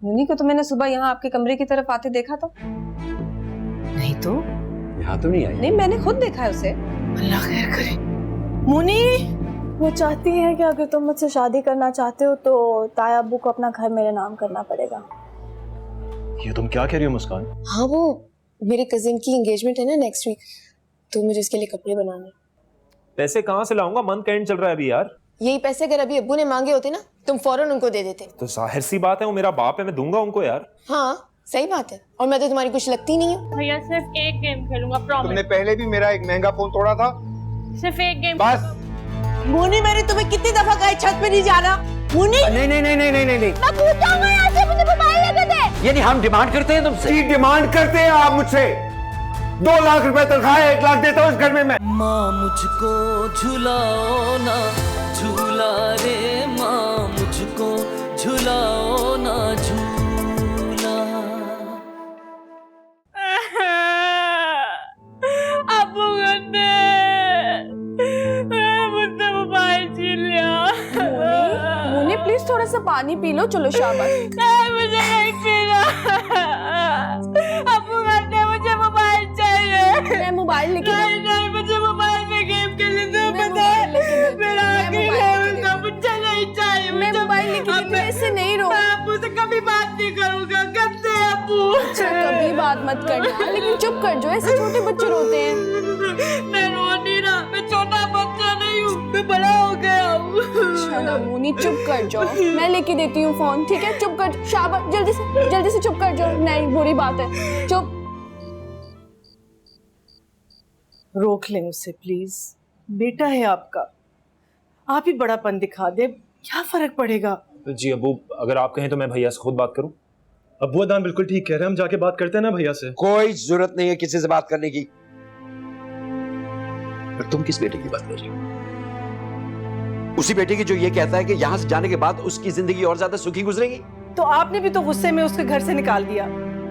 मुन्नी को तो मैंने सुबह यहाँ आपके कमरे की तरफ आते देखा था। नहीं तो यहाँ तो नहीं आई। नहीं, मैंने खुद देखा है उसे। अल्लाह खैर करे। मुनी, वो चाहती है कि अगर तुम मुझसे शादी करना चाहते हो तो ताया अब्बू को अपना घर मेरे नाम करना पड़ेगा। ये तुम क्या कह रही हो मुस्कान? हाँ, वो मेरे कजिन की एंगेजमेंट है ना नेक्स्ट वीक, तो मुझे उसके लिए कपड़े बनाने। पैसे कहाँ से लाऊंगा? मंथ एंड चल रहा है अभी यार। यही पैसे अगर अभी अब्बू ने मांगे होते ना, तुम फौरन उनको दे देते। तो जाहिर सी बात है, वो मेरा बाप है, मैं दूंगा उनको यार। हाँ सही बात है, और मैं तो तुम्हारी कुछ लगती नहीं हूँ। भैया सिर्फ एक गेम खेलूंगा, प्रॉमिस। तुमने पहले भी मेरा एक महंगा फोन तोड़ा था। सिर्फ एक गेम। बस। मुनी, मैंने तुम्हें कितनी दफा कहा छत पे नहीं जाना। मुनी, नहीं नहीं नहीं नहीं नहीं नहीं, मैं कूद जाऊंगा यहाँ से, मुझे मोबाइल लेके दे। यानी हम डिमांड करते हैं तुमसे? की डिमांड करते हैं आप मुझसे? 2 लाख रुपए तनख्वाह है, 1 लाख देता हूँ इस घर में मैं। माँ मुझको झुलाओ ना झूला रे, माँ मुझको झुलाओ ना झूला। अब्बू गंदे मुझसे मोबाइल छीन लिया। मुन्नी प्लीज थोड़ा सा पानी पी लो। चलो शाबाश। नहीं, मुझे नहीं पीना। अब्बू गंदे, मुझे मोबाइल चाहिए। मैं मोबाइल लेके नहीं नहीं, मुझे मोबाइल में गेम खेलने दो। पता है मेरा आखिरी है उसका, मुझे नहीं चाहिए। मैं मोबाइल लेके देती हूँ, ऐसे नहीं रो। मैं अब्बू से कभी बात नहीं करूंगा। गंदे अब्बू। कभी बात मत करना, लेकिन चुप कर जो, ऐसे छोटे बच्चे रोते हैं। मैं रो नहीं रहा, मैं छोटा बच्चा नहीं हूँ, मैं बड़ा हो गया हूँ। चलो मुन्नी चुप कर जाओ, मैं लेके देती हूँ फोन, ठीक है? चुप कर, शाबाश, जल्दी से चुप कर जाओ। नहीं, बुरी बात है, चुप। रोक लें उसे प्लीज। बेटा है आपका, आप ही बड़ापन दिखा दे, क्या फर्क पड़ेगा? जी अबू, अगर आप कहें तो मैं भैया से खुद बात करूं। अब्बू अदान बिल्कुल ठीक कह रहे हैं, हम जाके बात करते हैं ना भैया से। कोई जरूरत नहीं है किसी से बात करने की। पर तुम किस बेटे की बात कर रही हो? उसी बेटे की जो ये कहता है कि यहां से जाने के बाद उसकी जिंदगी और ज्यादा सुखी गुजरेगी। तो आपने भी तो गुस्से में उसके घर से निकाल दिया,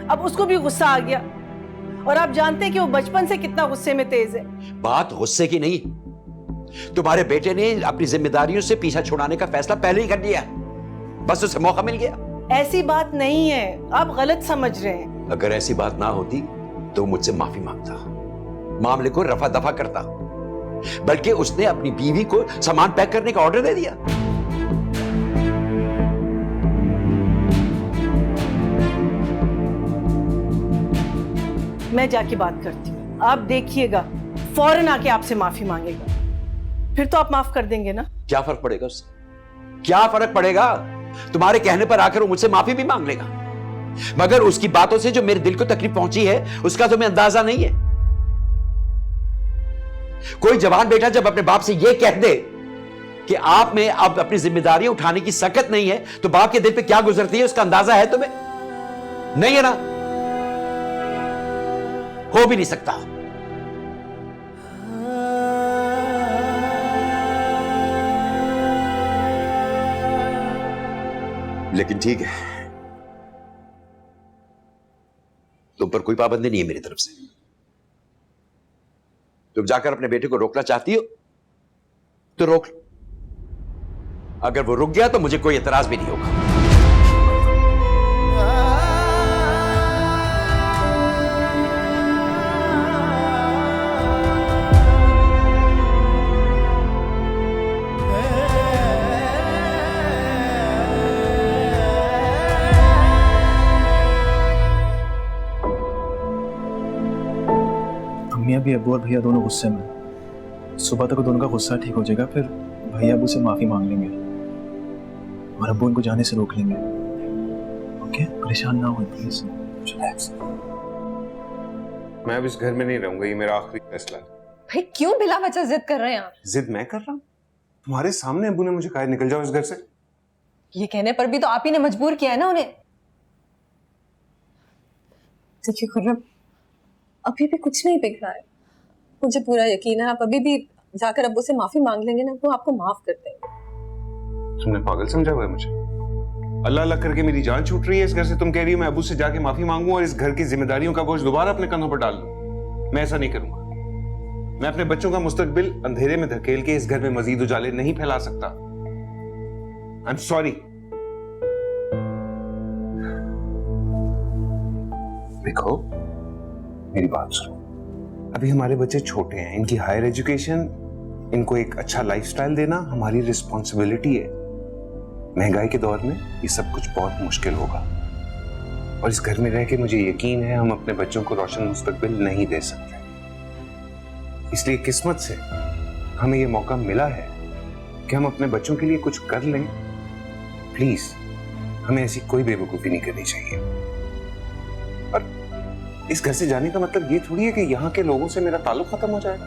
अब उसको भी गुस्सा आ गया। और आप जानते हैं कि वो बचपन से कितना गुस्से में तेज है। बात गुस्से की नहीं, तुम्हारे बेटे ने अपनी जिम्मेदारियों से पीछा छुड़ाने का फैसला पहले ही कर लिया, बस उसे मौका मिल गया। ऐसी बात नहीं है, आप गलत समझ रहे हैं। अगर ऐसी बात ना होती तो मुझसे माफी मांगता, मामले को रफा दफा करता, बल्कि उसने अपनी बीवी को सामान पैक करने का ऑर्डर दे दिया। मैं जाके बात करती हूँ, आप देखिएगा फौरन आके आपसे माफी मांगेगा, फिर तो आप माफ कर देंगे ना? क्या फर्क पड़ेगा उससे? क्या फर्क पड़ेगा? तुम्हारे कहने पर आकर वो मुझसे माफी भी मांग लेगा, मगर उसकी बातों से जो मेरे दिल को तकलीफ पहुंची है उसका तुम्हें अंदाजा नहीं है। कोई जवान बेटा जब अपने बाप से यह कह दे कि आप में अब अपनी जिम्मेदारियां उठाने की सकत नहीं है, तो बाप के दिल पे क्या गुजरती है उसका अंदाजा है तुम्हें? नहीं है ना? हो भी नहीं सकता। लेकिन ठीक है, तुम पर कोई पाबंदी नहीं है मेरी तरफ से। तुम जाकर अपने बेटे को रोकना चाहती हो तो रोक लो, अगर वो रुक गया तो मुझे कोई एतराज भी नहीं होगा। अम्मी अभी अब्बू और भैया दोनों गुस्से में, सुबह तक दोनों का गुस्सा ठीक हो जाएगा, फिर भैया अब्बू से माफी मांग लेंगे और अब्बू उनको जाने से रोक लेंगे। ओके, परेशान ना हो प्लीज, रिलैक्स। मैं अब इस घर में नहीं रहूंगा, ये मेरा आखिरी फैसला है। भाई क्यों बिला वजह जिद कर रहे हैं आप? जिद मैं कर रहा हूँ? तुम्हारे सामने अब्बू ने मुझे कहा निकल जाओ इस घर से। ये कहने पर भी तो आप ही ने मजबूर किया है ना उन्हें। देखिए खुर्रम, अभी भी कुछ नहीं बिगड़ा है, मुझे पूरा यकीन है आप अभी भी जाकर अब्बू से माफी मांग लेंगे ना, वो आपको माफ कर देंगे। तुमने पागल समझा हुआ है मुझे? अल्लाह अल्लाह करके मेरी जान छूट रही है इस घर से, तुम कह रही हो मैं अब्बू से जाके माफी मांगू और इस घर की जिम्मेदारियों का बोझ दोबारा अपने कंधों पर डाल लूं? मैं ऐसा नहीं करूंगा। मैं अपने बच्चों का मुस्तकबिल अंधेरे में धकेल के इस घर में मजीद उजाले नहीं फैला सकता। I am sorry. देखो मेरी बात सुनो, अभी हमारे बच्चे छोटे हैं, इनकी हायर एजुकेशन, इनको एक अच्छा लाइफस्टाइल देना हमारी रिस्पॉन्सिबिलिटी है। महंगाई के दौर में ये सब कुछ बहुत मुश्किल होगा और इस घर में रह के मुझे यकीन है हम अपने बच्चों को रोशन मुस्तकबिल नहीं दे सकते। इसलिए किस्मत से हमें ये मौका मिला है कि हम अपने बच्चों के लिए कुछ कर लें। प्लीज हमें ऐसी कोई बेवकूफी नहीं करनी चाहिए। और इस घर से जाने का मतलब ये थोड़ी है कि यहाँ के लोगों से मेरा ताल्लुक खत्म हो जाएगा।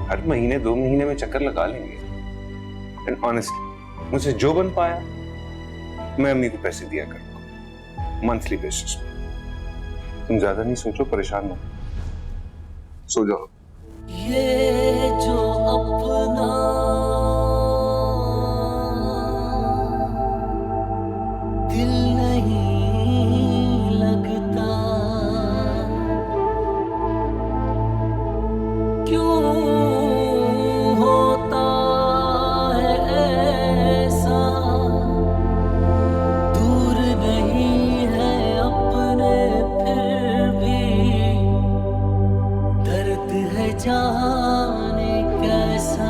हर महीने 2 महीने में चक्कर लगा लेंगे। एंड ऑनेस्टली मुझसे जो बन पाया मैं अम्मी को पैसे दिया करूंगा मंथली बेसिस पे। तुम ज्यादा नहीं सोचो, परेशान मत, सो जाओ। ये जो अपना दिल नहीं लगता, क्यों होता है ऐसा, दूर नहीं है अपने फिर भी दर्द है जाने कैसा।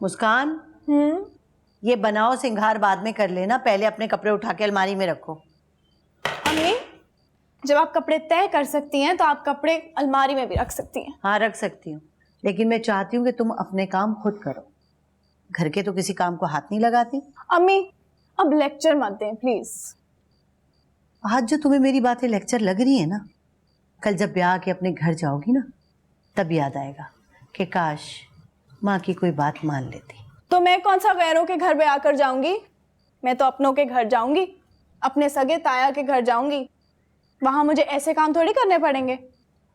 मुस्कान, ये बनाओ सिंगार बाद में कर लेना, पहले अपने कपड़े उठा के अलमारी में रखो। अम्मी, जब आप कपड़े तय कर सकती हैं तो आप कपड़े अलमारी में भी रख सकती हैं। हाँ रख सकती हूँ, लेकिन मैं चाहती हूँ कि तुम अपने काम खुद करो, घर के तो किसी काम को हाथ नहीं लगाती। अम्मी अब लेक्चर मत दें प्लीज। आज जो तुम्हें मेरी बातें लेक्चर लग रही है ना, कल जब ब्याह के अपने घर जाओगी ना तब याद आएगा कि काश माँ की कोई बात मान लेती। तो मैं कौन सा गैरों के घर में आकर जाऊंगी, मैं तो अपनों के घर जाऊंगी, अपने सगे ताया के घर जाऊंगी। वहां मुझे ऐसे काम थोड़ी करने पड़ेंगे।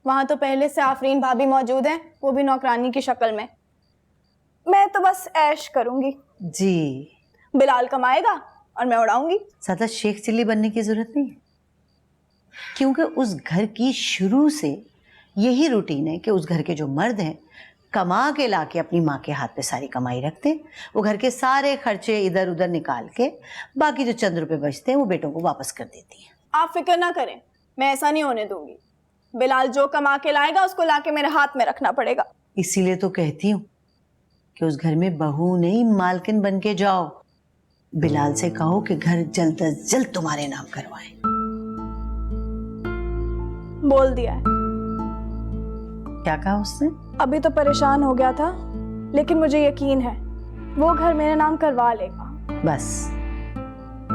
वहां तो पहले से आफरीन भाभी मौजूद हैं, वो भी नौकरानी की शक्ल में। मैं तो बस ऐश करूंगी जी। बिलाल कमाएगा और मैं उड़ाऊंगी। ज्यादा शेख चिल्ली बनने की जरूरत नहीं है, क्योंकि उस घर की शुरू से यही रूटीन है कि उस घर के जो मर्द हैं कमा के लाके अपनी माँ के हाथ पे सारी कमाई रखते हैं। वो घर के सारे खर्चे इधर उधर निकाल के बाकी जो चंद रुपए बचते हैं वो बेटों को वापस कर देती है। आप फिक्र ना करें, मैं ऐसा नहीं होने दूंगी। बिलाल जो कमा के लाएगा उसको लाके मेरे हाथ में रखना पड़ेगा। इसीलिए तो कहती हूँ कि उस घर में बहू नहीं मालकिन बन के जाओ। बिलाल से कहो कि घर जल्द अज जल्द तुम्हारे नाम करवाएं। बोल दिया है। क्या कहा उसने? अभी तो परेशान हो गया था, लेकिन मुझे यकीन है वो घर मेरे नाम करवा लेगा। बस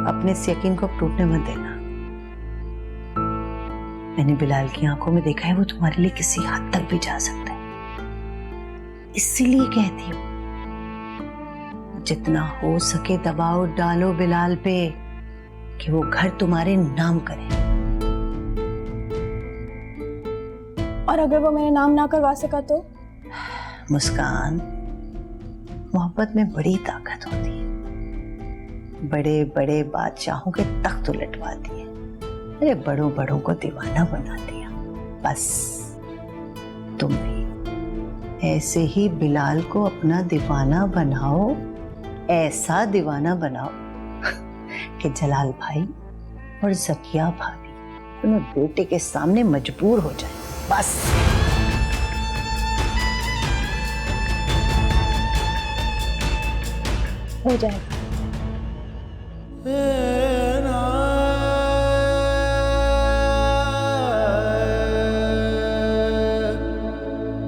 अपने इस यकीन को टूटने मत देना। मैंने बिलाल की आंखों में देखा है वो तुम्हारे लिए किसी हद तक भी जा सकता है। इसीलिए कहती हूँ जितना हो सके दबाव डालो बिलाल पे कि वो घर तुम्हारे नाम करे। और अगर वो मेरे नाम ना करवा सका तो? मुस्कान, मोहब्बत में बड़ी ताकत होती है। बड़े बड़े बादशाहों के तख्त उलटवाती है, अरे बड़ों बड़ों को दीवाना बना दिया। बस तुम भी ऐसे ही बिलाल को अपना दीवाना बनाओ, ऐसा दीवाना बनाओ कि जलाल भाई और जकिया भाभी दोनों बेटे के सामने मजबूर हो जाए। बस हो जाएगा।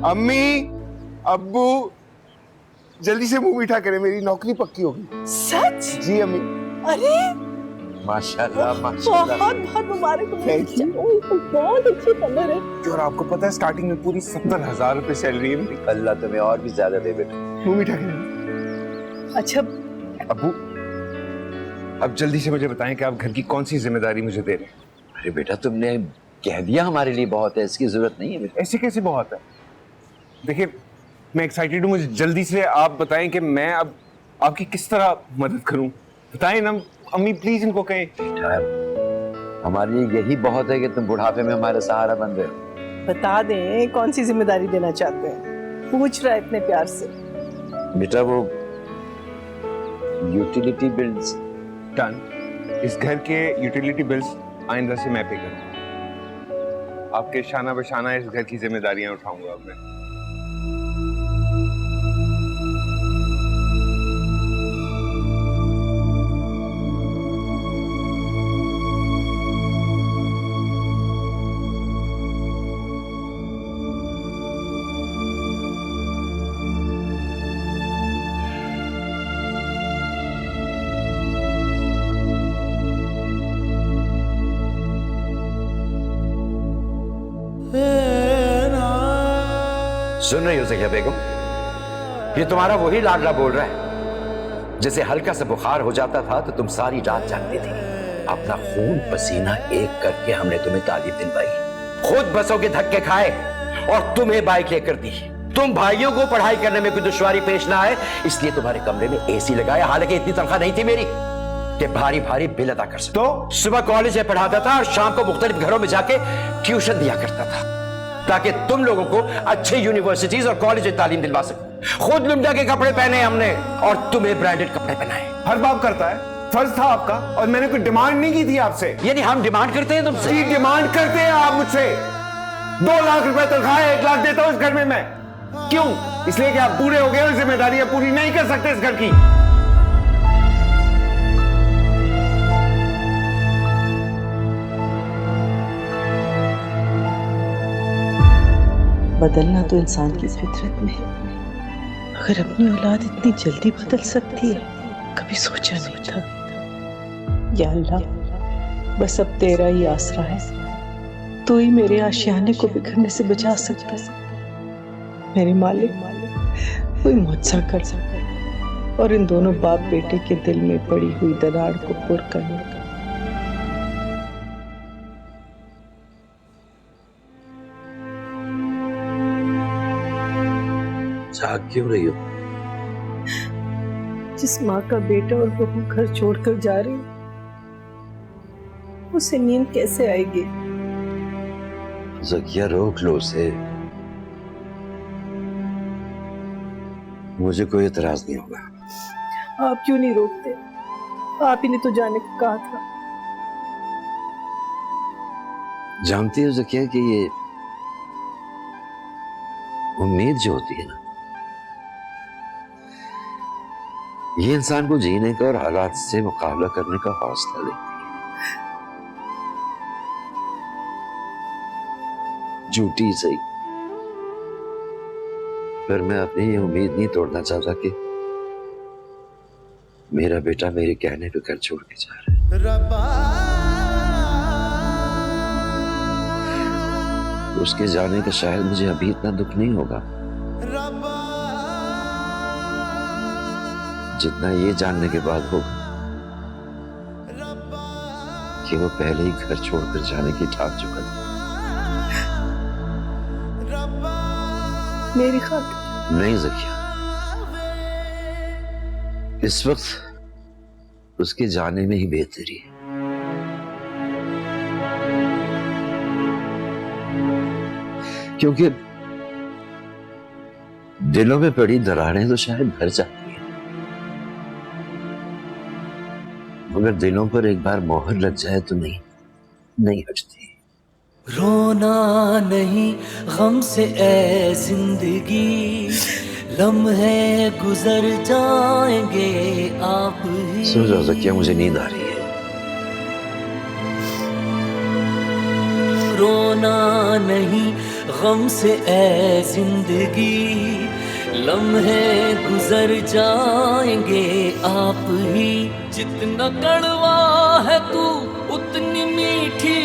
अम्मी, अब्बू, जल्दी से मुंह मीठा करें, मेरी नौकरी पक्की होगी। सच? जी अम्मी। अरे माशाल्लाह माशाल्लाह। बहुत बहुत मुबारक हो। Thank you। बहुत अच्छी खबर है। और आपको पता है स्टार्टिंग में पूरी 70,000 रुपए सैलरी है मेरी। अल्लाह तुम्हें और भी ज्यादा दे बेटा। मुंह मीठा करें। अच्छा अब्बू, अब जल्दी से मुझे बताएं कि आप घर की कौन सी जिम्मेदारी मुझे दे रहे हैं। अरे बेटा तुमने कह दिया हमारे लिए बहुत है, इसकी जरूरत नहीं है बेटा। ऐसे कैसे बहुत है? देखिए मैं एक्साइटेड हूँ, मुझे जल्दी से आप बताएं कि मैं अब आपकी किस तरह मदद करूं। बताएं ना अम्मी, प्लीज इनको कहें। बेटा हमारे लिए यही बहुत है कि तुम बुढ़ापे में हमारा सहारा बन रहे हो। बता दें कौन सी जिम्मेदारी देना चाहते हैं। पूछ रहा है इतने प्यार से। बेटा वो यूटिलिटी बिल्स। डन। इस घर के यूटिलिटी बिल्स आइंदा से मैं पे करूंगा। आपके शाना बशाना इस घर की जिम्मेदारियां उठाऊंगा अब मैं। सुन रही हो ज़किया बेगम, ये तुम्हारा वही लाडला बोल रहा है। जैसे हल्का सा बुखार हो जाता था तो तुम सारी रात जागती थी। अपना खून पसीना एक करके हमने तुम्हें तालीम दिलवाई, खुद बसों के धक्के खाए और तुम्हें बाइक लेकर दी। तुम भाइयों को पढ़ाई करने में कोई दुश्वारी पेश ना आए इसलिए तुम्हारे कमरे में एसी लगाया। हालांकि इतनी तनख्वाह नहीं थी मेरी कि भारी भारी बिल अदा कर सको। तो सुबह कॉलेज में पढ़ाता था और शाम को मुख्तलिफ घरों में जाके ट्यूशन दिया करता था ताकि तुम लोगों को अच्छे यूनिवर्सिटीज और कॉलेज में तालीम दिलवा सको। खुद लुंडा के कपड़े पहने हमने और तुम्हें ब्रांडेड कपड़े पहनाए। हर बाप करता है, फर्ज था आपका और मैंने कोई डिमांड नहीं की थी आपसे। यानी हम डिमांड करते हैं तुमसे? जी डिमांड करते हैं आप मुझसे। 2 लाख रुपए तनख्वाह 1 लाख देता हूं इस घर में मैं। क्यों? इसलिए कि आप बूढ़े हो गए और जिम्मेदारियां पूरी नहीं कर सकते इस घर की। बदलना तो इंसान की फितरत में है, अगर अपनी औलाद इतनी जल्दी बदल सकती है कभी सोचा नहीं था। या अल्लाह, बस अब तेरा ही आसरा है, तू ही मेरे आशियाने को बिखरने से बचा सकता है। मेरे मालिक कोई मुआवजा कर और इन दोनों बाप बेटे के दिल में पड़ी हुई दरार को पुर करने का। जाग क्यों रही हो? जिस माँ का बेटा और बहू घर छोड़कर जा रही उसे नींद कैसे आएगी? ज़किया रोक लो उसे, मुझे कोई एतराज नहीं होगा। आप क्यों नहीं रोकते? आप ही ने तो जाने को कहा था। जानती हो ज़किया कि ये उम्मीद जो होती है ना, ये इंसान को जीने का और हालात से मुकाबला करने का हौसला देती है। झूठी सही, पर मैं अपनी ये उम्मीद नहीं तोड़ना चाहता कि मेरा बेटा मेरे कहने पे घर छोड़ के जा रहा है। उसके जाने का शायद मुझे अभी इतना दुख नहीं होगा जितना ये जानने के बाद होगा कि वो पहले ही घर छोड़कर जाने की ठाक चुका था। मेरी खातिर नहीं ज़किया, इस वक्त उसके जाने में ही बेहतरी है। क्योंकि दिलों में पड़ी दरारें तो शायद भर जाती हैं, मगर दिलों पर एक बार मोहर लग जाए तो नहीं हटती। रोना नहीं गम से ए जिंदगी, लम्हे गुजर जाएंगे आप ही। सो जाओ ज़किया, मुझे नींद आ रही है। रोना नहीं गम से ए जिंदगी, लम्हे गुजर जाएंगे आप ही। जितना कड़वा है तू उतनी मीठी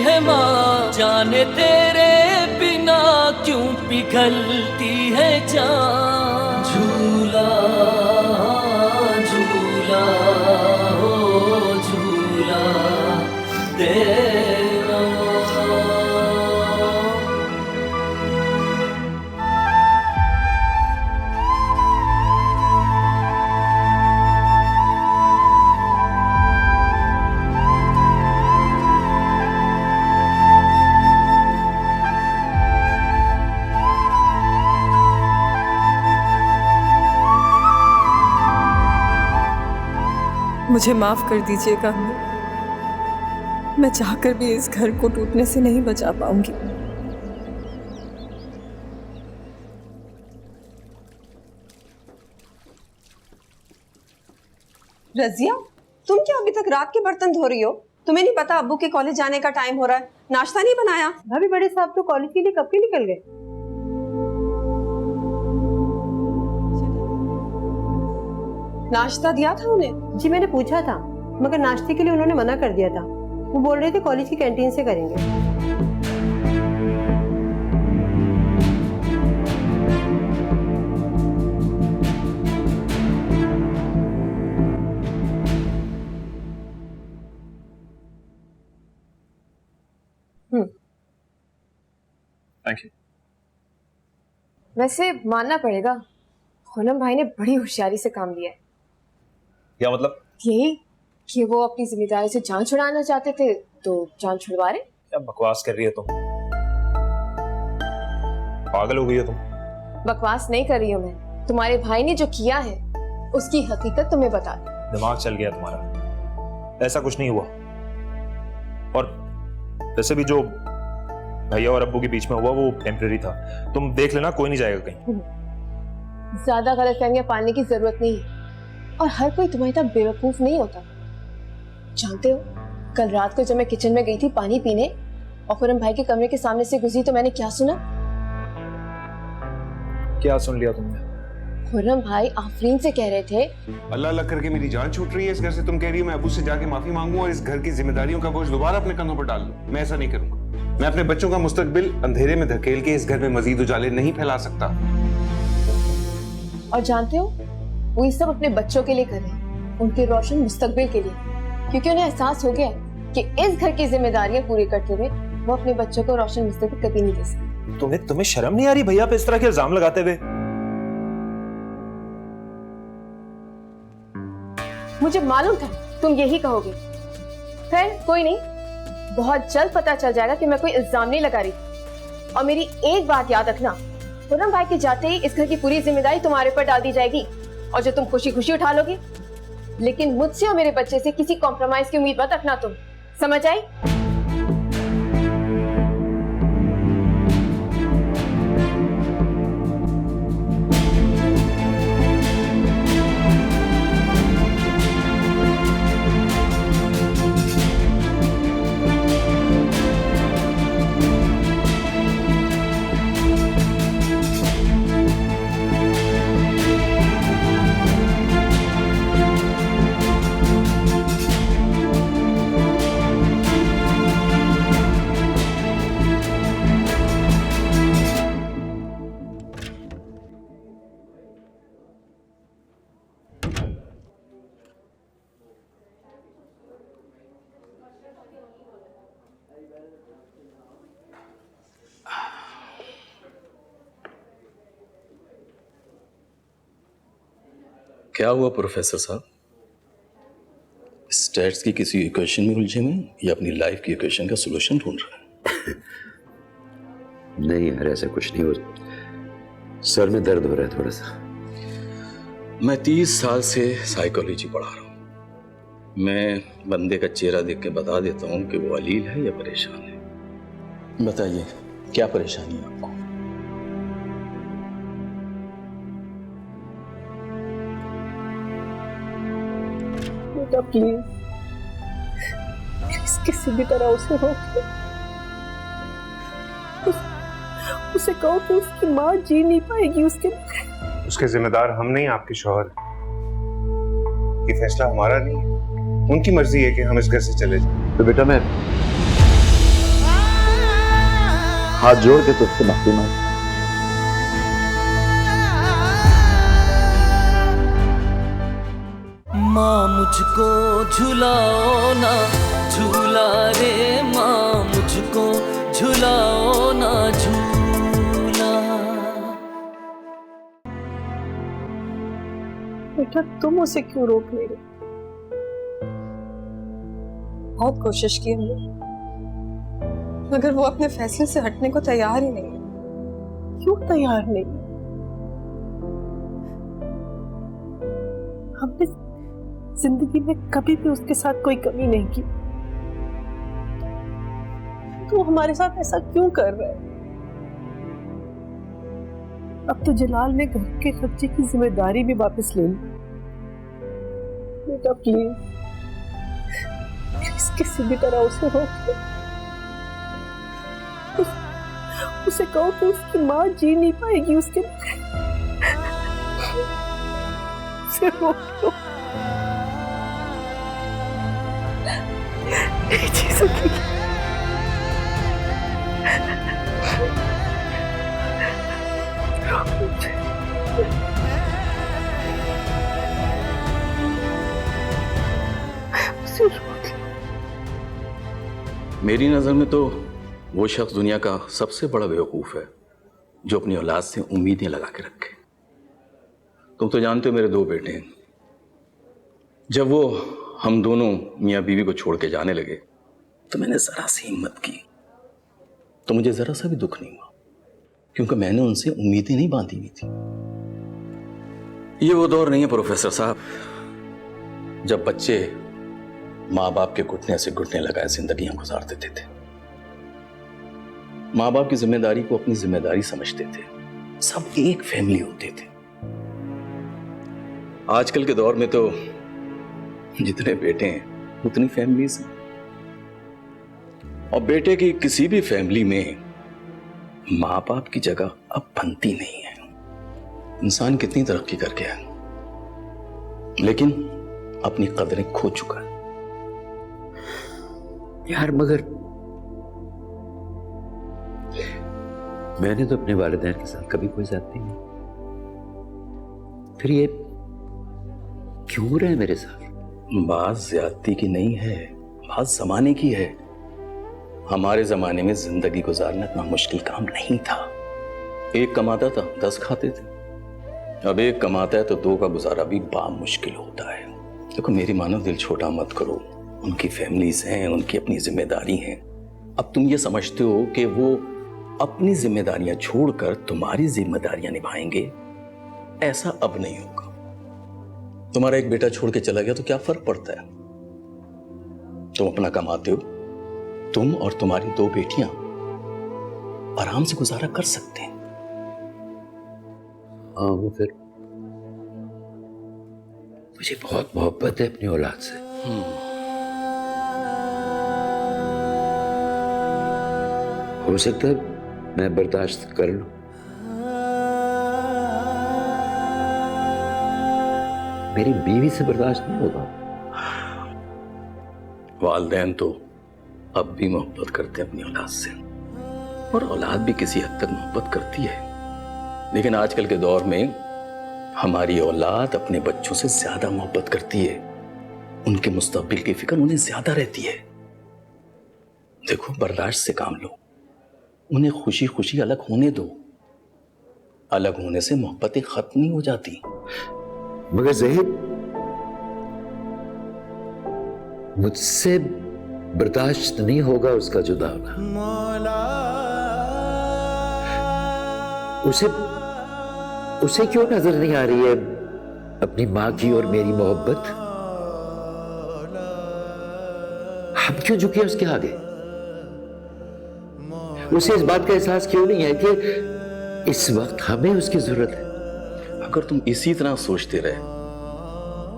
है माँ, जाने तेरे बिना क्यों पिघलती है जान। झूला झूला हो झूला तेरा। मुझे माफ कर दीजिएगा। मैं चाहकर भी इस घर को टूटने से नहीं बचा पाऊंगी। रजिया, तुम क्या अभी तक रात के बर्तन धो रही हो? तुम्हें नहीं पता अब्बू के कॉलेज जाने का टाइम हो रहा है? नाश्ता नहीं बनाया? भाभी बड़े साहब तो कॉलेज के लिए कब के निकल गए? नाश्ता दिया था उन्हें? जी मैंने पूछा था, मगर नाश्ते के लिए उन्होंने मना कर दिया था। वो बोल रहे थे कॉलेज की कैंटीन से करेंगे। Thank you. वैसे मानना पड़ेगा, खुरम भाई ने बड़ी होशियारी से काम लिया है। क्या मतलब? यही कि वो अपनी जिम्मेदारी से जान छुड़ाना चाहते थे तो जान छुड़वा रहे। क्या बकवास कर रही है तुम? पागल हो गई हो तुम? बकवास नहीं कर रही हूँ मैं। तुम्हारे भाई ने जो किया है उसकी हकीकत तुम्हें बता दी। दिमाग चल गया तुम्हारा। ऐसा कुछ नहीं हुआ। और वैसे भी जो भैया और अब्बू के बीच में हुआ वो टेम्परेरी था। तुम देख लेना, कोई नहीं जाएगा कहीं। ज्यादा गलतफहमियां पालने की जरूरत नहीं है, और हर कोई तुम्हारी तरह बेवकूफ नहीं होता। जानते हो, कल रात को जब मैं किचन में गई थी पानी पीने और खुरम भाई के कमरे के सामने से गुजरी तो मैंने क्या सुना? क्या सुन लिया तुमने? खुरम भाई आफरीन से कह रहे थे, अल्लाह अल्लाह करके मेरी जान छूट रही है इस घर से। तुम कह रही हो मैं अबू से जाके माफी मांगू और इस घर की जिम्मेदारियों का बोझ दोबारा अपने कंधों पर डाल लूं? मैं ऐसा नहीं करूंगा। मैं अपने बच्चों का मुस्तकबिल अंधेरे में धकेल के इस घर में मजीद उजाले नहीं फैला सकता। और जानते हो, वो ये सब अपने बच्चों के लिए कर रहे हैं, उनके रोशन मुस्तकबिल के लिए, क्योंकि उन्हें एहसास हो गया कि इस घर की जिम्मेदारियां पूरी करते हुए वो अपने बच्चों को रोशन मुस्तकबिल कभी नहीं दे सकते। तुम्हें शर्म नहीं आ रही भैया पे इस तरह के इल्जाम लगाते हुए? मुझे मालूम था तुम यही कहोगे। खैर कोई नहीं, बहुत जल्द पता चल जाएगा कि मैं कोई इल्जाम नहीं लगा रही। और मेरी एक बात याद रखना, खुरम भाई के जाते ही इस घर की पूरी जिम्मेदारी तुम्हारे ऊपर डाल दी जाएगी और जो तुम खुशी खुशी उठा लोगे। लेकिन मुझसे और मेरे बच्चे से किसी कॉम्प्रोमाइज की उम्मीद मत रखना। तुम समझ आई? क्या हुआ प्रोफेसर साहब? स्टैट्स की किसी इक्वेशन में उलझे में या अपनी लाइफ की इक्वेशन का सॉल्यूशन ढूंढ रहा है? नहीं यार, ऐसा कुछ नहीं हो। सर में दर्द हो रहा है थोड़ा सा। मैं 30 साल से साइकोलॉजी पढ़ा रहा हूं। मैं बंदे का चेहरा देख के बता देता हूं कि वो अलील है या परेशान है। बताइए क्या परेशानी है आपको? बेटा प्लीज किसी भी तरह उसे रोक। उसे कहो कि उसकी माँ जी नहीं पाएगी उसके बगैर। उसके जिम्मेदार हम नहीं, आपके शौहर। ये फैसला हमारा नहीं है, उनकी मर्जी है कि हम इस घर से चले जाएं। तो बेटा मैं हाथ जोड़ के तुझसे माफी मांग। माँ मुझको झुलाओ ना झूला रे, माँ मुझको झुलाओ ना झूला। बेटा तुम उसे क्यों रोक ले रहे? बहुत कोशिश की हमने, मगर वो अपने फैसले से हटने को तैयार ही नहीं। क्यों तैयार नहीं? हमने जिंदगी में कभी भी उसके साथ कोई कमी नहीं की। तू हमारे साथ ऐसा क्यों कर रहा है? अब तो जलाल ने घर के खर्चे की जिम्मेदारी भी वापस ले ली। बेटा प्लीज प्लीज किसी भी तरह उसे रोक। उसे कहो कि उसकी माँ जी नहीं पाएगी उसके बगैर। उसे रोक लो। नहीं जी सकेगी। मेरी नजर में तो वो शख्स दुनिया का सबसे बड़ा बेवकूफ है जो अपनी औलाद से उम्मीदें लगा के रखे। तुम तो जानते हो मेरे 2 बेटे हैं। जब वो हम दोनों मियाँ बीवी को छोड़ के जाने लगे तो मैंने जरा सी हिम्मत की, तो मुझे जरा सा भी दुख नहीं हुआ, क्योंकि मैंने उनसे उम्मीदें नहीं बांधी हुई थी। ये वो दौर नहीं है प्रोफेसर साहब जब बच्चे माँ बाप के घुटने से घुटने लगाए जिंदगियां गुजार देते थे। माँ बाप की जिम्मेदारी को अपनी जिम्मेदारी समझते थे। सब एक फैमिली होते थे। आजकल के दौर में तो जितने बेटे हैं उतनी फैमिलीज हैं, और बेटे की किसी भी फैमिली में माँ बाप की जगह अब बनती नहीं है। इंसान कितनी तरक्की कर गया है, लेकिन अपनी कदरें खो चुका है। यार मगर मैंने तो अपने वालिदैन के साथ कभी कोई ज्यादती नहीं, फिर ये क्यों हो रहा है मेरे साथ? बात ज्यादती की नहीं है, बात जमाने की है। हमारे जमाने में जिंदगी गुजारना इतना मुश्किल काम नहीं था। एक कमाता था 10 खाते थे। अब एक कमाता है तो 2 का गुजारा भी मुश्किल होता है। देखो मेरी मानो, दिल छोटा मत करो। उनकी फैमिलीज हैं, उनकी अपनी जिम्मेदारी हैं। अब तुम ये समझते हो कि वो अपनी जिम्मेदारियां छोड़कर तुम्हारी जिम्मेदारियां निभाएंगे, ऐसा अब नहीं होगा। तुम्हारा एक बेटा छोड़ के चला गया तो क्या फर्क पड़ता है? तुम अपना कमाते हो, तुम और तुम्हारी 2 बेटियां आराम से गुजारा कर सकते हैं। हाँ, वो फिर मुझे बहुत मोहब्बत है अपनी औलाद से। हो सकता है मैं बर्दाश्त कर लूं, मेरी बीवी से बर्दाश्त नहीं होगा। वालिदैन तो अब भी मोहब्बत करते हैं अपनी औलाद से, और औलाद भी किसी हद तक मोहब्बत करती है। लेकिन आजकल के दौर में हमारी औलाद अपने बच्चों से ज्यादा मोहब्बत करती है। उनके मुस्तकबिल की फिक्र उन्हें ज्यादा रहती है। देखो, बर्दाश्त से काम लो, उन्हें खुशी खुशी अलग होने दो। अलग होने से मोहब्बतें खत्म नहीं हो जाती। मगर ज़हीर, मुझसे बर्दाश्त नहीं होगा उसका जुदा होना। उसे क्यों नजर नहीं आ रही है अपनी माँ की और मेरी मोहब्बत? हम क्यों झुके उसके आगे? उसे इस बात का एहसास क्यों नहीं है कि इस वक्त हमें उसकी जरूरत है? अगर तुम इसी तरह सोचते रहे,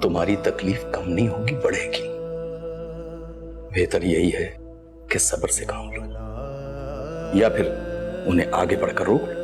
तुम्हारी तकलीफ कम नहीं होगी, बढ़ेगी। बेहतर यही है कि सब्र से काम लो, या फिर उन्हें आगे बढ़कर रोक लो।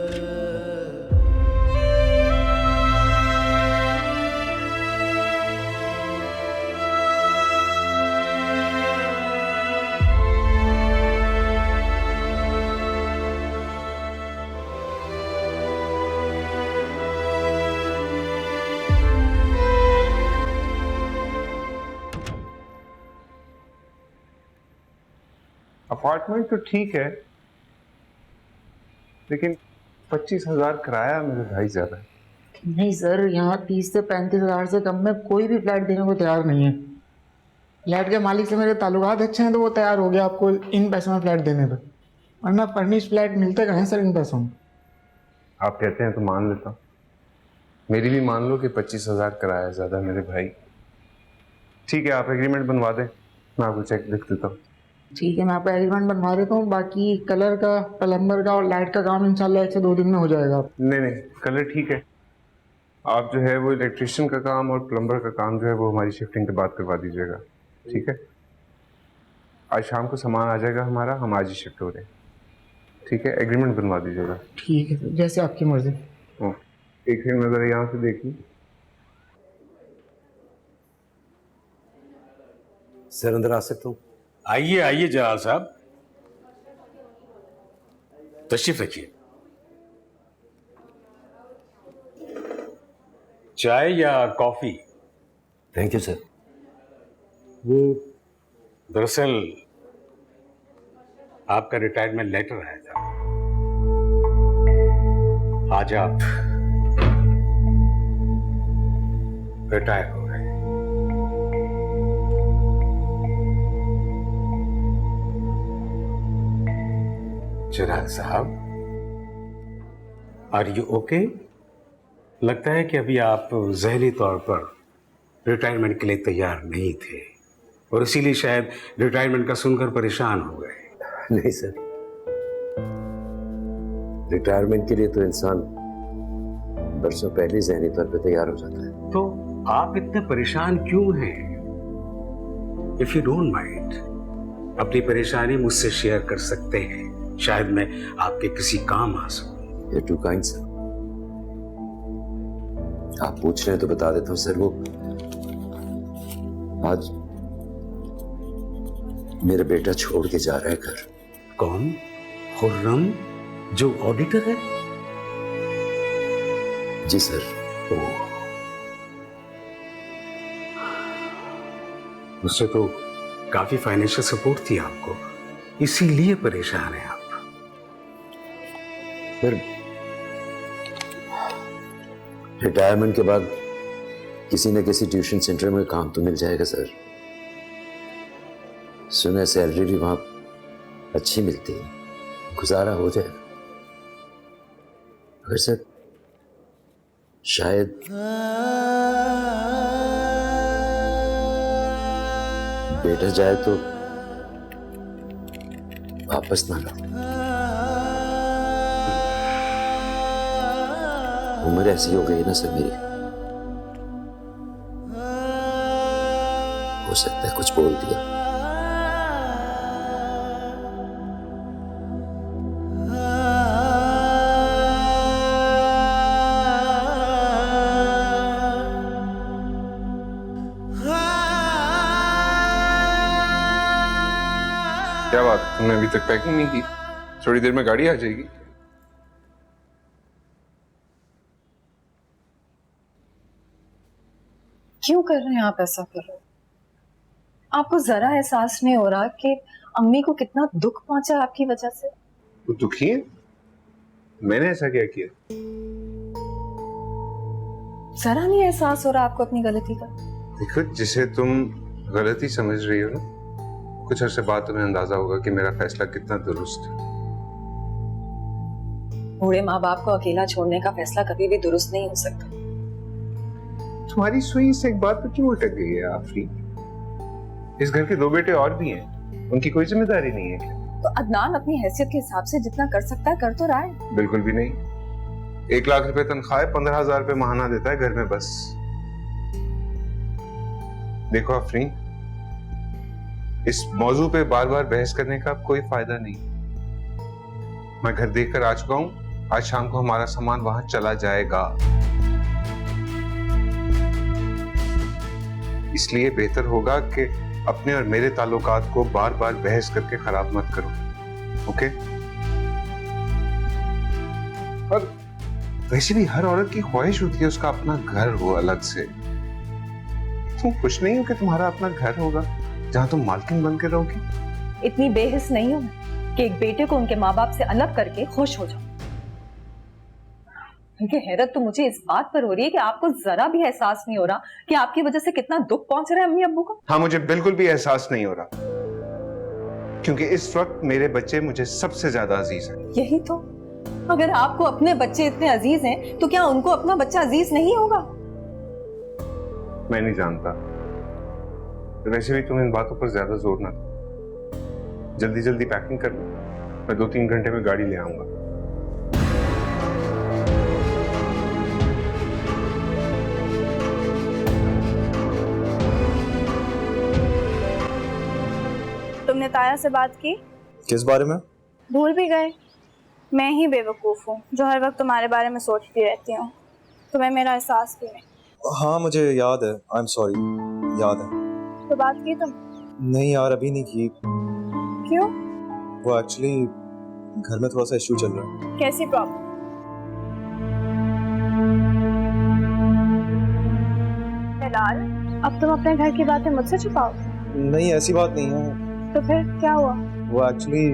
अपार्टमेंट तो ठीक है, लेकिन 25,000 किराया मेरे भाई ज्यादा है। नहीं सर, यहाँ 30 से 35,000 से कम में कोई भी फ्लैट देने को तैयार नहीं है। फ्लैट के मालिक से मेरे ताल्लुकात अच्छे हैं तो वो तैयार हो गया आपको इन पैसों में फ्लैट देने पर, वरना फर्निश फ्लैट मिलते कहाँ हैं सर इन पैसों में? आप कहते हैं तो मान लेता हूँ। मेरी भी मान लो कि 25,000 किराया ज्यादा मेरे भाई, ठीक है, आप एग्रीमेंट बनवा दें, मैं आपको चेक लिख देता हूँ। ठीक है, मैं आपका एग्रीमेंट बनवा देता हूँ। बाकी कलर का, प्लम्बर का और लाइट का काम इंशाल्लाह 1 से 2 दिन में हो जाएगा। नहीं, कलर ठीक है। आप जो है वो इलेक्ट्रिशियन का काम और प्लम्बर का काम जो है वो हमारी शिफ्टिंग के बाद करवा दीजिएगा, ठीक है? आज शाम को सामान आ जाएगा हमारा, हम आज ही शिफ्ट हो रहे हैं, ठीक है? एग्रीमेंट बनवा दीजिएगा। ठीक है, जैसे आपकी मर्जी। एक सेकंड में जरा यहाँ से देखिए। सर अंदर आ सकता हूँ? आइए आइए जलाल साहब, तशरीफ रखिए। चाय या कॉफी? Thank you sir. वो दरअसल आपका रिटायरमेंट लेटर आया था, आज आप रिटायर हो गए। जलाल साहब, आर यू ओके? लगता है कि अभी आप ज़हनी तौर पर रिटायरमेंट के लिए तैयार नहीं थे और इसीलिए शायद रिटायरमेंट का सुनकर परेशान हो गए। नहीं सर, रिटायरमेंट के लिए तो इंसान बरसों पहले ज़हनी तौर पे तैयार हो जाता है। तो आप इतने परेशान क्यों हैं? इफ यू डोंट माइंड, अपनी परेशानी मुझसे शेयर कर सकते हैं, शायद मैं आपके किसी काम आ सकूं। You're too kind sir. आप पूछ रहे हैं तो बता देता हूँ सर। वो आज मेरा बेटा छोड़ के जा रहा है घर। कौन? खुर्रम, जो ऑडिटर है? जी सर। उससे तो काफी फाइनेंशियल सपोर्ट थी आपको, इसीलिए परेशान है आप। फिर रिटायरमेंट के बाद किसी न किसी ट्यूशन सेंटर में काम तो मिल जाएगा सर। सुना सैलरी भी वहां अच्छी मिलती है, गुजारा हो जाएगा। अगर सर शायद बेटा जाए तो वापस ना लौटे। उम्र ऐसी हो गई ना सर मेरी, हो सकता है कुछ बोल दिया। क्या बात, तुमने अभी तक पैकिंग नहीं की? थोड़ी देर में गाड़ी आ जाएगी। क्यों कर रहे हैं आप ऐसा? कर रहे हो? आपको जरा एहसास नहीं हो रहा कि अम्मी को कितना दुख पहुंचा आपकी वजह से? वो दुखी है? मैंने ऐसा क्या किया? जरा नहीं एहसास हो रहा आपको अपनी गलती का? देखो, जिसे तुम गलती समझ रही हो ना, कुछ अर्से बाद तुम्हें अंदाजा होगा कि मेरा फैसला कितना दुरुस्त है। बूढ़े माँ बाप को अकेला छोड़ने का फैसला कभी भी दुरुस्त नहीं हो सकता। तुम्हारी सुई से एक बात तो क्यों अटक गई है आफरी? इस घर के 2 बेटे और भी हैं, उनकी कोई जिम्मेदारी नहीं है क्या? तो अदनान अपनी हैसियत के हिसाब से जितना कर सकता है कर तो रहा है। बिल्कुल भी नहीं। 1 लाख रुपए तनख्वाह है, 15,000 रुपए महाना देता है घर में बस। देखो आफरीन, इस मौजू पे बार बार बहस करने का कोई फायदा नहीं। मैं घर देखकर आ चुका हूं, आज शाम को हमारा सामान वहां चला जाएगा। इसलिए बेहतर होगा कि अपने और मेरे ताल्लुकात को बार बार बहस करके खराब मत करो, ओके? और वैसे भी हर औरत की ख्वाहिश होती है उसका अपना घर हो अलग से। तुम खुश नहीं हो कि तुम्हारा अपना घर होगा जहां तुम मालकिन बन के रहोगी? इतनी बेहिस नहीं हूं कि एक बेटे को उनके माँ बाप से अलग करके खुश हो जाऊं। क्योंकि हैरत तो मुझे इस बात पर हो रही है कि आपको जरा भी एहसास नहीं हो रहा कि आपकी वजह से कितना दुख पहुंच रहा है अम्मी अब्बू को। हाँ, मुझे बिल्कुल भी एहसास नहीं हो रहा, क्योंकि इस वक्त मेरे बच्चे मुझे सबसे ज्यादा अजीज हैं। यही तो, अगर आपको अपने बच्चे इतने अजीज हैं तो क्या उनको अपना बच्चा अजीज नहीं होगा? मैं नहीं जानता, वैसे भी तुम इन बातों पर ज्यादा जोर ना दो। जल्दी जल्दी पैकिंग कर लो, मैं 2-3 घंटे में गाड़ी ले आऊंगा। तुमने ताया से बात की? किस बारे में? भूल भी गए? मैं ही बेवकूफ़ हूँ जो हर वक्त तुम्हारे बारे में सोचती रहती हूँ। तुम्हें मेरा एहसास भी नहीं। हाँ मुझे याद है, आई एम सॉरी, याद है। तो बात की तुम? नहीं यार अभी नहीं की। क्यों? वो एक्चुअली घर में थोड़ा सा इश्यू चल रहा है। कैसी प्रॉब्लम? फिलहाल अब तुम अपने घर की बातें मुझसे छुपाओ? नहीं ऐसी बात नहीं है। तो फिर क्या हुआ? वो एक्चुअली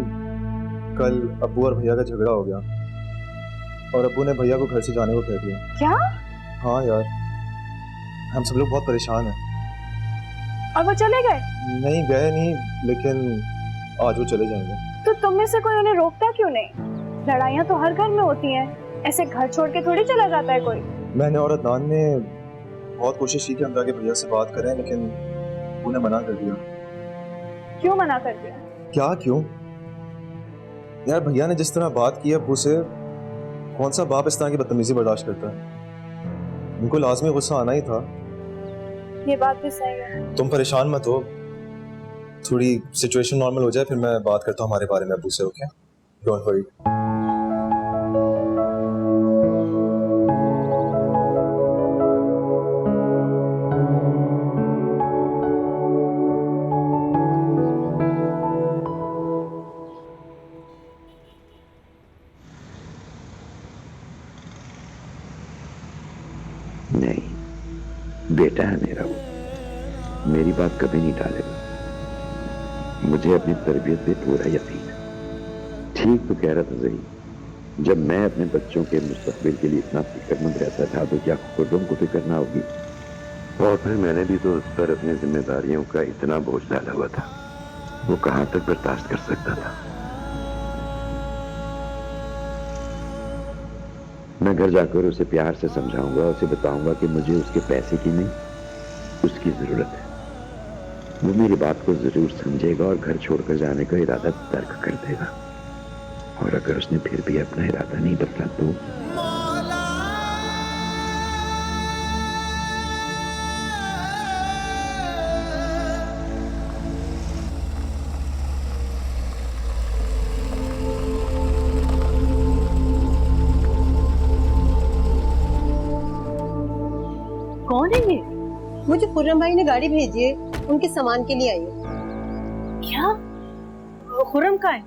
कल अब्बू और भैया का झगड़ा हो गया और अब्बू ने भैया को घर से जाने को कह दिया। क्या? हाँ यार, हम सब लोग बहुत परेशान हैं। और वो चले गए? नहीं गए नहीं, लेकिन आज वो चले जाएंगे। तो तुम में से कोई उन्हें रोकता क्यों नहीं? लड़ाइयाँ तो हर घर में होती हैं, ऐसे घर छोड़ के थोड़ी चला जाता है कोई। मैंने और अदनान ने बहुत कोशिश की कि हम जाके भैया से बात करें, लेकिन उन्हें मना कर दिया। क्यों मना कर दिया? क्या क्यों? यार भैया ने जिस तरह बात की अब्बू से, कौन सा बाप इस तरह की बदतमीजी बर्दाश्त करता है? उनको लाजमी गुस्सा आना ही था। ये बात भी सही है। तुम परेशान मत हो, थोड़ी सिचुएशन नॉर्मल हो जाए फिर मैं बात करता हूँ हमारे बारे में अब्बू से। Okay, don't worry. नहीं, बेटा है मेरा वो, मेरी बात कभी नहीं टालेगा। मुझे अपनी तरबियत पे पूरा यकीन है। ठीक तो कह रहा था ज़ही, जब मैं अपने बच्चों के मुस्तकबिल के लिए इतना फिक्रमंद रहता था तो क्या खुदों को फिक्र ना होगी? और फिर मैंने भी तो उस पर अपनी जिम्मेदारियों का इतना बोझ डाला हुआ था, वो कहां तक बर्दाश्त कर सकता था। मैं घर जाकर उसे प्यार से समझाऊंगा, उसे बताऊंगा कि मुझे उसके पैसे की नहीं, उसकी जरूरत है। वो मेरी बात को जरूर समझेगा और घर छोड़कर जाने का इरादा तर्क कर देगा। और अगर उसने फिर भी अपना इरादा नहीं बदला तो कौन है ये? मुझे खुर्रम भाई ने गाड़ी भेजी है, उनके सामान के लिए आई है। क्या? खुर्रम का है?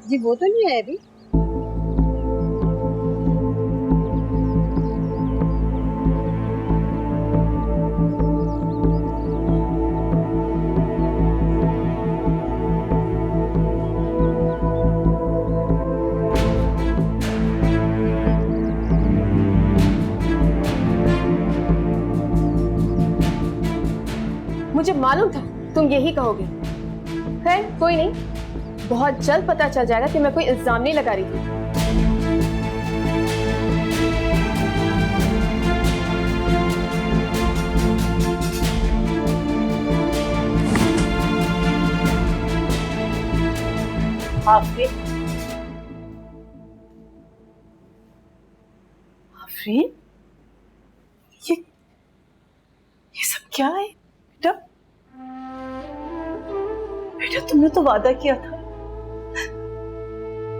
जी वो तो नहीं आया अभी। मुझे मालूम था तुम यही कहोगे। खैर कोई नहीं, बहुत जल्द पता चल जाएगा कि मैं कोई इल्जाम नहीं लगा रही थी। आफरीन, आफरीन, ये सब क्या है बेटा? बेटा तुमने तो वादा किया था,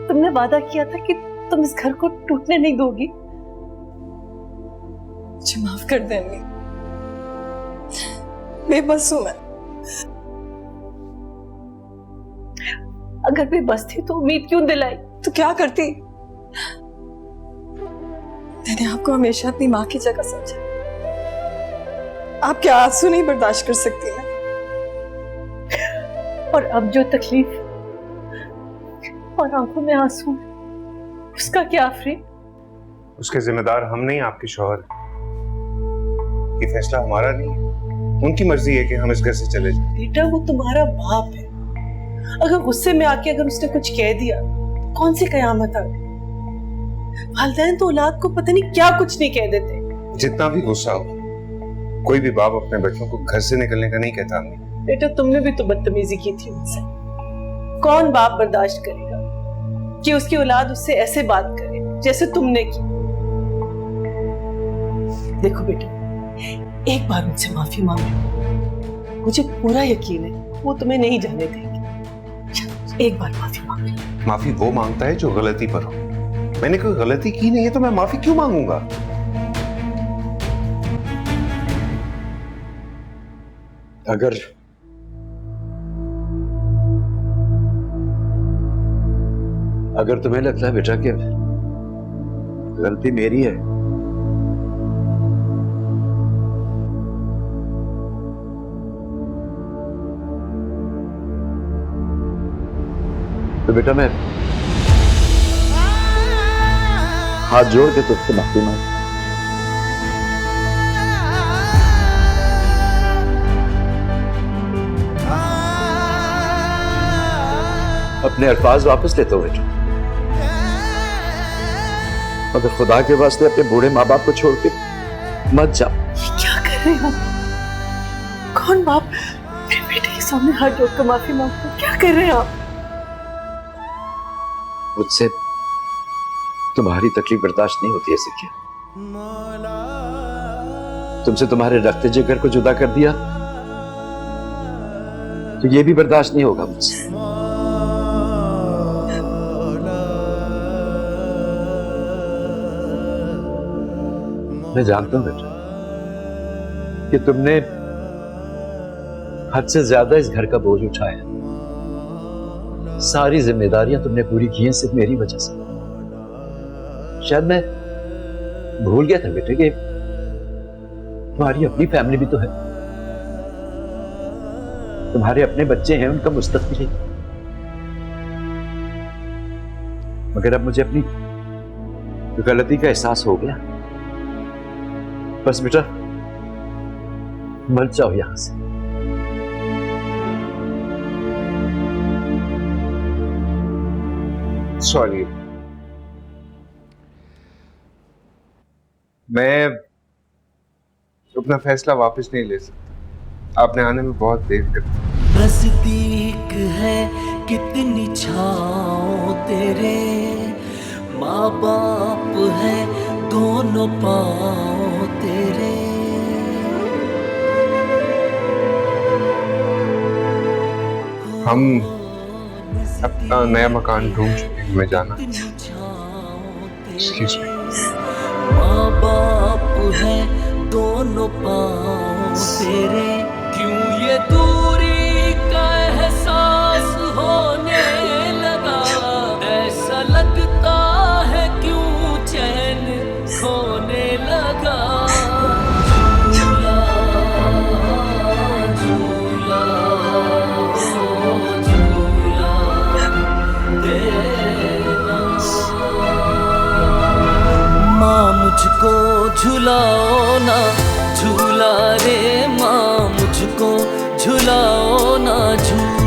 तुमने वादा किया था कि तुम इस घर को टूटने नहीं दोगी। मुझे माफ कर दे अम्मी, बेबस हूं मैं। अगर बेबस थी तो उम्मीद क्यों दिलाई? तो क्या करती? मैंने आपको हमेशा अपनी माँ की जगह समझा। आपके आंसू नहीं बर्दाश्त कर सकती मैं। और अब जो तकलीफ और आंखों में आंसू, उसका क्या आफरीन? उसके जिम्मेदार हम नहीं, आपके शौहर। ये फैसला हमारा नहीं है, उनकी मर्जी है कि हम इस घर से चले जाएं। बेटा वो तुम्हारा बाप है, अगर गुस्से में आके अगर उसने कुछ कह दिया, कौन सी कयामत आ गई? वालिदैन तो औलाद को पता नहीं क्या कुछ नहीं कह देते। जितना भी गुस्सा हो, कोई भी बाप अपने बच्चों को घर से निकलने का नहीं कहता। बेटा तुमने भी तो बदतमीजी की थी उनसे। कौन बाप बर्दाश्त करेगा कि उसकी औलाद उससे ऐसे बात करे जैसे तुमने की। देखो बेटा, एक बार मुझसे माफी मांग लो, मुझे पूरा यकीन है वो तुम्हें नहीं जाने देंगे। एक बार माफी मांग लो। माफी वो मांगता है जो गलती पर हो। मैंने कोई गलती की नहीं है तो मैं माफी क्यों मांगूंगा? अगर तुम्हें लगता है बेटा कि गलती मेरी है, तो बेटा मैं हाथ जोड़ के तुझसे माफी मांग। अपने अल्फाज वापस लेते हो बेटा, मगर खुदा के वास्ते अपने बूढ़े माँ बाप को छोड़ के मत जा। क्या कर रहे हो? कौन बाप मेरे बेटे के सामने हाथ जोड़कर माफी मांगता? क्या कर रहे हैं आप? मुझसे तुम्हारी तकलीफ बर्दाश्त नहीं होती ऐसे क्या? तुमसे तुम्हारे रखते जिगर को जुदा कर दिया तो ये भी बर्दाश्त नहीं होगा मुझसे। मैं जानता हूं बेटा कि तुमने हद से ज्यादा इस घर का बोझ उठाया। सारी जिम्मेदारियां तुमने पूरी की हैं सिर्फ मेरी वजह से। शायद मैं भूल गया था बेटे कि तुम्हारी अपनी फैमिली भी तो है, तुम्हारे अपने बच्चे हैं, उनका मुस्तकबिल है। मगर अब मुझे अपनी गलती का एहसास हो गया। बस बेटा मर जाओ यहां से। सॉरी, मैं अपना फैसला वापस नहीं ले सकता। आपने आने में बहुत देर कर दी। नजदीक है कितनी छाँव तेरे, माँ बाप है दोनों पाँव तेरे। हम अपना नया मकान ढूंढ चुके हैं, हमें जाना। Excuse me। माँ बाप है दोनों पाँव तेरे, क्यों ये दूरी का एहसास होने लगा? ऐसा लगता है क्यों चैन खोने लगा? झूला झूला झूला देना, माँ मुझको झुलाओ ना झूला रे, माँ मुझको झुलाओ ना झूला।